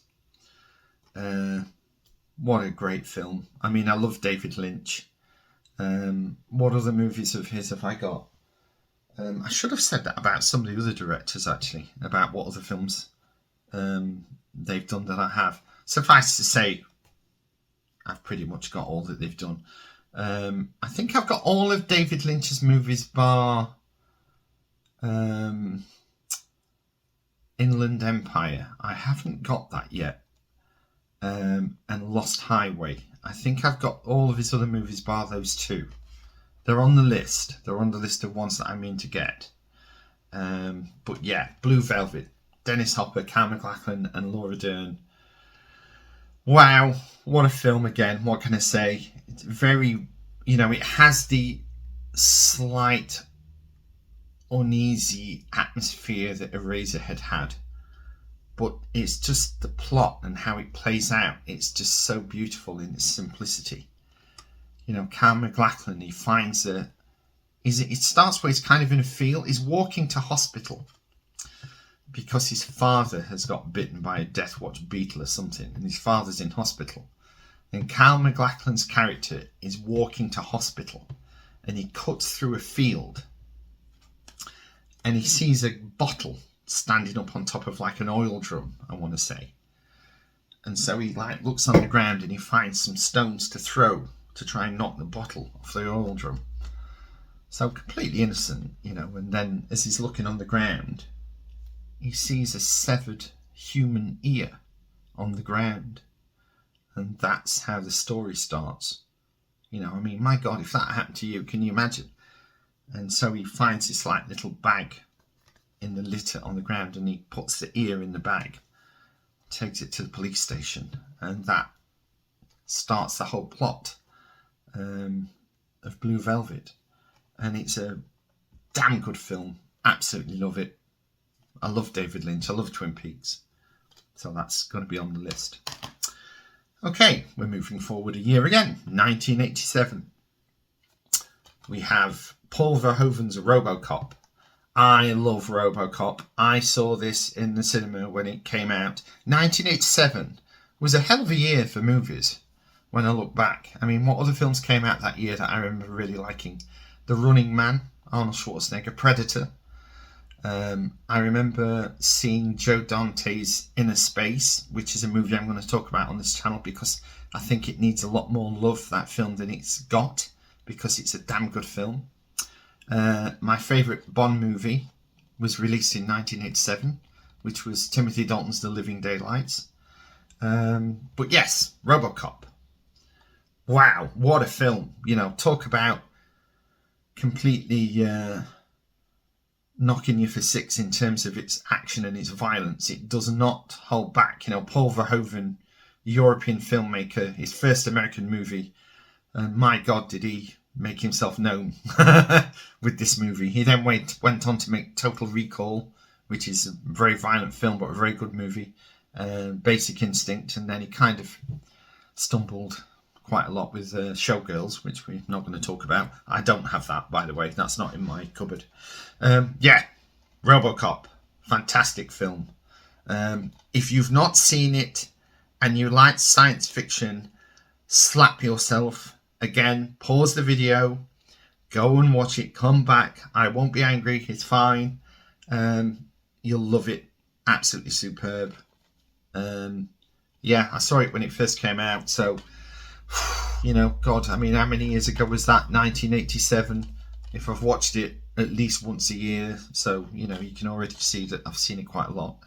What a great film. I mean, I love David Lynch. What other movies of his have I got? I should have said that about some of the other directors, actually, about what other films they've done that I have. Suffice to say, I've pretty much got all that they've done. I think I've got all of David Lynch's movies bar Inland Empire. I haven't got that yet. And Lost Highway. I think I've got all of his other movies bar those 2. They're on the list. They're on the list of ones that I mean to get. But yeah, Blue Velvet, Dennis Hopper, Kyle MacLachlan and Laura Dern. Wow, what a film again. What can I say? It's very, you know, it has the slight uneasy atmosphere that Eraserhead had. But it's just the plot and how it plays out. It's just so beautiful in its simplicity. You know, Kyle MacLachlan, he finds it starts where he's kind of in a field. He's walking to hospital because his father has got bitten by a Death Watch beetle or something, and his father's in hospital. And Kyle MacLachlan's character is walking to hospital, and he cuts through a field, and he sees a bottle standing up on top of like an oil drum, I want to say. And so he like looks on the ground and he finds some stones to throw to try and knock the bottle off the oil drum. So completely innocent, you know. And then as he's looking on the ground, he sees a severed human ear on the ground. And that's how the story starts. You know, I mean, my God, if that happened to you, can you imagine? And so he finds this like little bag in the litter on the ground, and he puts the ear in the bag, takes it to the police station, and that starts the whole plot of Blue Velvet. And it's a damn good film. Absolutely love it. I love David Lynch. I love Twin Peaks. So that's going to be on the list. Okay, we're moving forward a year again. 1987. We have Paul Verhoeven's RoboCop. I love RoboCop. I saw this in the cinema when it came out. 1987 was a hell of a year for movies when I look back. I mean, what other films came out that year that I remember really liking? The Running Man, Arnold Schwarzenegger, Predator. I remember seeing Joe Dante's Inner Space, which is a movie I'm going to talk about on this channel because I think it needs a lot more love, that film, than it's got, because it's a damn good film. My favourite Bond movie was released in 1987, which was Timothy Dalton's The Living Daylights. But yes, RoboCop. Wow, what a film. You know, talk about completely knocking you for six in terms of its action and its violence. It does not hold back. You know, Paul Verhoeven, European filmmaker, his first American movie, and my God, did he make himself known with this movie. He then went on to make Total Recall, which is a very violent film but a very good movie, Basic Instinct, and then he kind of stumbled quite a lot with Showgirls, which we're not going to talk about. I don't have that, by the way. That's not in my cupboard. Yeah, RoboCop, fantastic film. If you've not seen it and you like science fiction, slap yourself. Again, pause the video, go and watch it, come back. I won't be angry, it's fine. You'll love it. Absolutely superb. Yeah, I saw it when it first came out, so, you know, God, I mean, how many years ago was that? 1987. If I've watched it at least once a year, so, you know, you can already see that I've seen it quite a lot.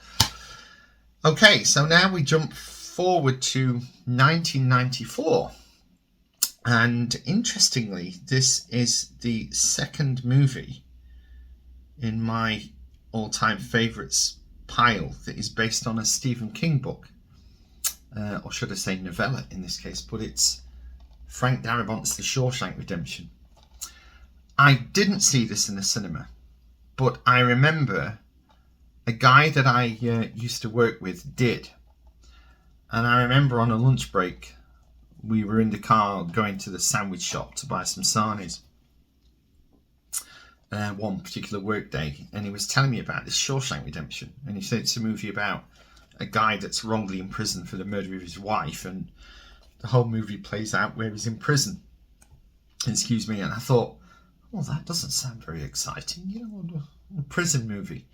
Okay, so now we jump forward to 1994. And interestingly, this is the second movie in my all-time favourites pile that is based on a Stephen King book. Or should I say novella in this case, but it's Frank Darabont's The Shawshank Redemption. I didn't see this in the cinema, but I remember a guy that I used to work with did. And I remember on a lunch break, we were in the car going to the sandwich shop to buy some sarnies one particular work day, and he was telling me about this Shawshank Redemption, and he said it's a movie about a guy that's wrongly imprisoned for the murder of his wife, and the whole movie plays out where he's in prison. Excuse me. And I thought, well, that doesn't sound very exciting, you know, a prison movie.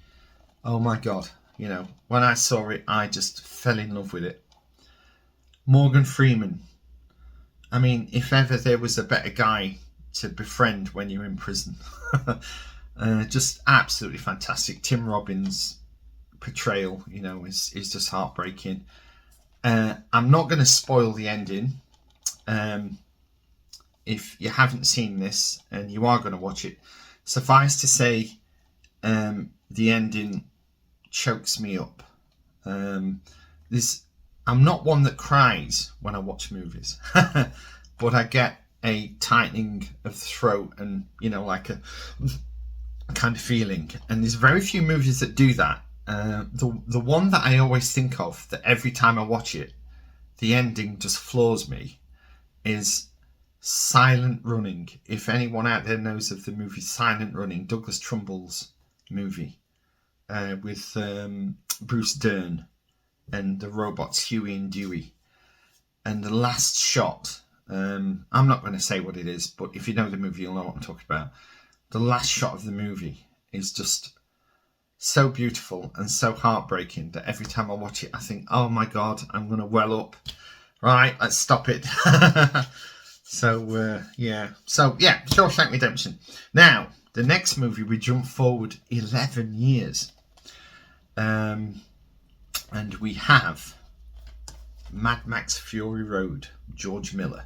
Oh my God, you know, when I saw it, I just fell in love with it. Morgan Freeman. I mean, if ever there was a better guy to befriend when you're in prison. Just absolutely fantastic. Tim Robbins' portrayal, you know, is just heartbreaking. I'm not going to spoil the ending. If you haven't seen this and you are going to watch it, suffice to say, the ending chokes me up. I'm not one that cries when I watch movies, but I get a tightening of the throat and, you know, like a kind of feeling. And there's very few movies that do that. The one that I always think of, that every time I watch it, the ending just floors me, is Silent Running. If anyone out there knows of the movie Silent Running, Douglas Trumbull's movie, with Bruce Dern and the robots Huey and Dewey. And the last shot, I'm not going to say what it is, but if you know the movie, you'll know what I'm talking about. The last shot of the movie is just so beautiful and so heartbreaking that every time I watch it, I think, oh my God, I'm going to well up. Right, let's stop it. So, yeah. So, yeah, Shawshank Redemption. Now, the next movie, we jump forward 11 years. And we have Mad Max Fury Road, George Miller.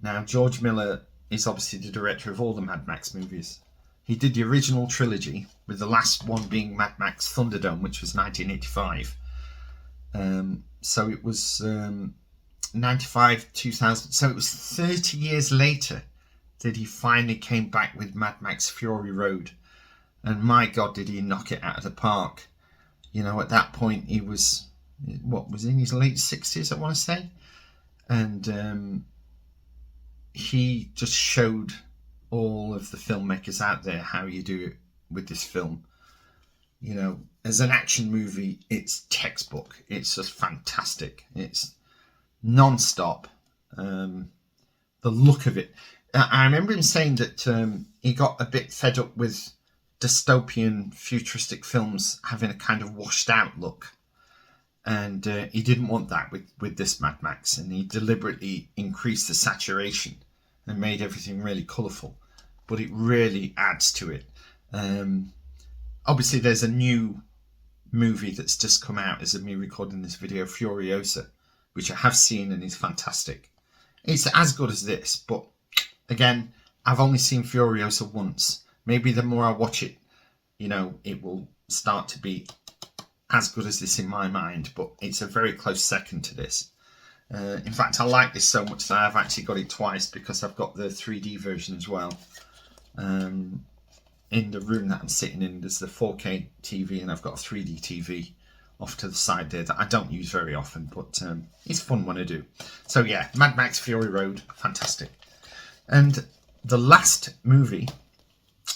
Now, George Miller is obviously the director of all the Mad Max movies. He did the original trilogy, with the last one being Mad Max Thunderdome, which was 1985. So it was 95, 2000. So it was 30 years later that he finally came back with Mad Max Fury Road. And my God, did he knock it out of the park. You know, at that point, he was, in his late 60s, I want to say. And he just showed all of the filmmakers out there how you do it with this film. You know, as an action movie, it's textbook. It's just fantastic. It's non-stop. The look of it. I remember him saying that he got a bit fed up with dystopian futuristic films having a kind of washed out look. And he didn't want that with this Mad Max. And he deliberately increased the saturation and made everything really colourful. But it really adds to it. Obviously, there's a new movie that's just come out as of me recording this video, Furiosa, which I have seen and is fantastic. It's as good as this, but again, I've only seen Furiosa once. Maybe the more I watch it, you know, it will start to be as good as this in my mind, but it's a very close second to this. In fact, I like this so much that I've actually got it twice because I've got the 3D version as well. In the room that I'm sitting in, there's the 4K TV and I've got a 3D TV off to the side there that I don't use very often, but it's fun when I do. So yeah, Mad Max Fury Road, fantastic. And the last movie,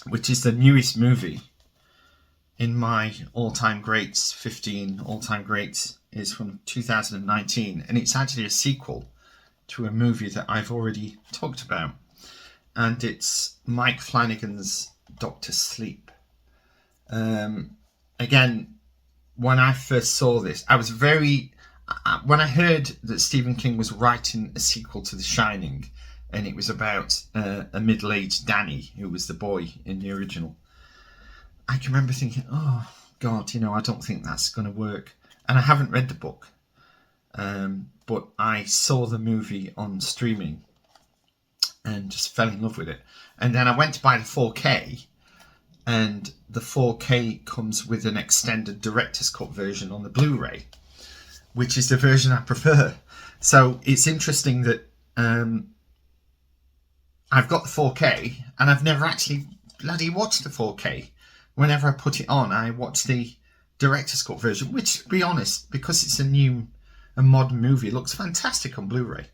which is the newest movie in my all-time greats, 15 all-time greats, is from 2019, and it's actually a sequel to a movie that I've already talked about, and it's Mike Flanagan's Doctor Sleep. Again, when I first saw this, I was when I heard that Stephen King was writing a sequel to The Shining, and it was about a middle-aged Danny, who was the boy in the original, I can remember thinking, oh God, you know, I don't think that's going to work. And I haven't read the book, but I saw the movie on streaming and just fell in love with it. And then I went to buy the 4K, and the 4K comes with an extended director's cut version on the Blu-ray, which is the version I prefer. So it's interesting that I've got the 4K and I've never actually bloody watched the 4K. Whenever I put it on, I watch the director's cut version, which, to be honest, because it's a modern movie, it looks fantastic on Blu-ray.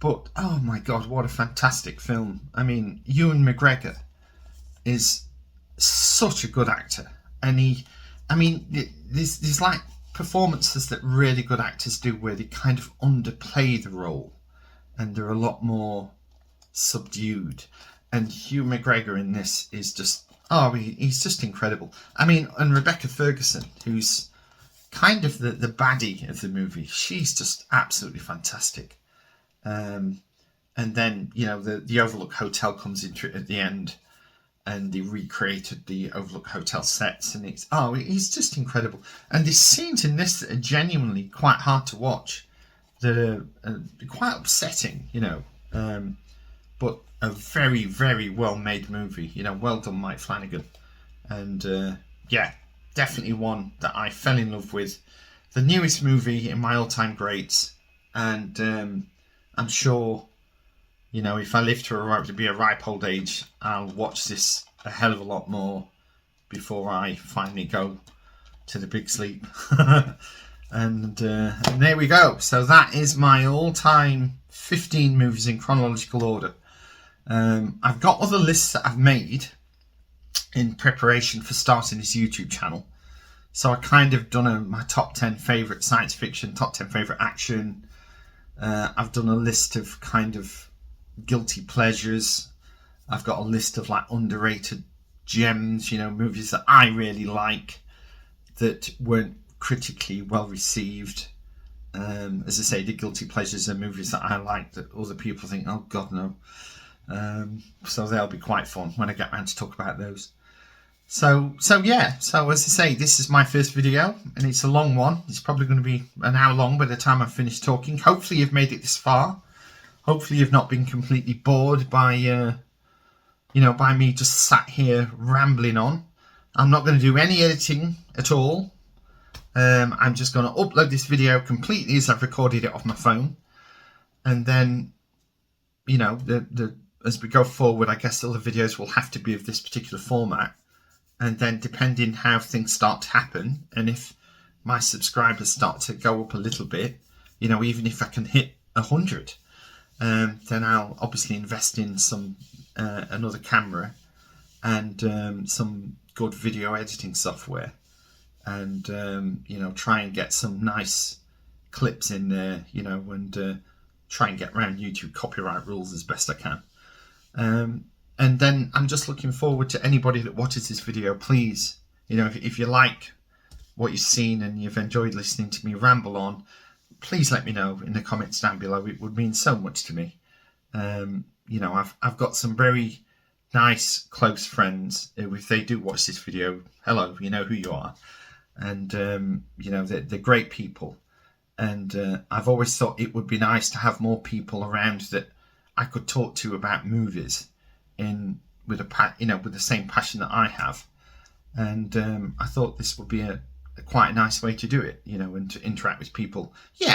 But oh my God, what a fantastic film. I mean, Ewan McGregor is such a good actor, and there's like performances that really good actors do where they kind of underplay the role and they're a lot more subdued. And Hugh McGregor in this is just, he's just incredible. I mean, and Rebecca Ferguson, who's kind of the baddie of the movie, she's just absolutely fantastic. And then, you know, the Overlook Hotel comes into it at the end, and they recreated the Overlook Hotel sets, and it's just incredible. And there's scenes in this that are genuinely quite hard to watch, that are quite upsetting, you know, but a very, very well-made movie. You know, well done, Mike Flanagan. And yeah, definitely one that I fell in love with. The newest movie in my all-time greats, and I'm sure, you know, if I live to be a ripe old age, I'll watch this a hell of a lot more before I finally go to the big sleep. And there we go. So that is my all-time 15 movies in chronological order. I've got other lists that I've made in preparation for starting this YouTube channel. So I kind of done my top 10 favourite science fiction, top 10 favourite action. I've done a list of kind of guilty pleasures. I've got a list of like underrated gems, you know, movies that I really like that weren't critically well received. As I say, the guilty pleasures are movies that I like that other people think, oh God, no. So they'll be quite fun when I get around to talk about those. So yeah, so as I say, this is my first video and it's a long one. It's probably going to be an hour long by the time I've finished talking. Hopefully you've made it this far. Hopefully you've not been completely bored by, by me just sat here rambling on. I'm not going to do any editing at all. I'm just going to upload this video completely as I've recorded it off my phone. And then, as we go forward, I guess all the videos will have to be of this particular format. And then depending how things start to happen, and if my subscribers start to go up a little bit, even if I can hit 100, then I'll obviously invest in some another camera and some good video editing software, and try and get some nice clips in there, and try and get around YouTube copyright rules as best I can. And then I'm just looking forward to anybody that watches this video. Please, if you like what you've seen and you've enjoyed listening to me ramble on, please let me know in the comments down below. It would mean so much to me. I've got some very nice close friends who, if they do watch this video, hello, you know who you are, and they're great people. And I've always thought it would be nice to have more people around that I could talk to about movies with the same passion that I have. And I thought this would be a quite a nice way to do it, and to interact with people,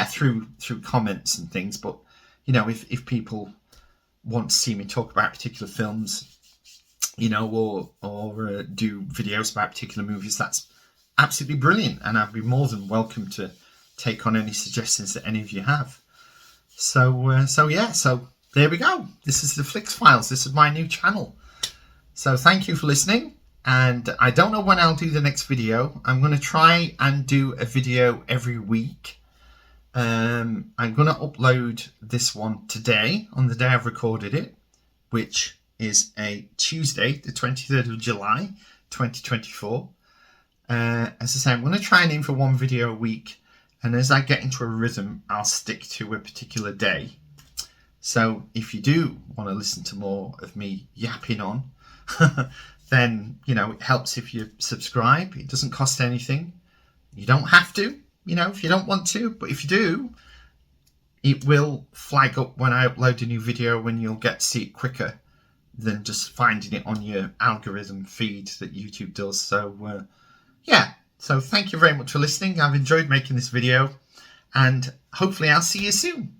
through comments and things. But if people want to see me talk about particular films, or do videos about particular movies, that's absolutely brilliant, and I'd be more than welcome to take on any suggestions that any of you have. So there we go. This is the Flix Files. This is my new channel. So thank you for listening. And I don't know when I'll do the next video. I'm going to try and do a video every week. I'm going to upload this one today, on the day I've recorded it, which is a Tuesday, the 23rd of July, 2024. As I say, I'm going to try and aim for one video a week. And as I get into a rhythm, I'll stick to a particular day. So if you do want to listen to more of me yapping on, then, it helps if you subscribe. It doesn't cost anything. You don't have to, if you don't want to. But if you do, it will flag up when I upload a new video, when you'll get to see it quicker than just finding it on your algorithm feed that YouTube does. So, So thank you very much for listening. I've enjoyed making this video, and hopefully I'll see you soon.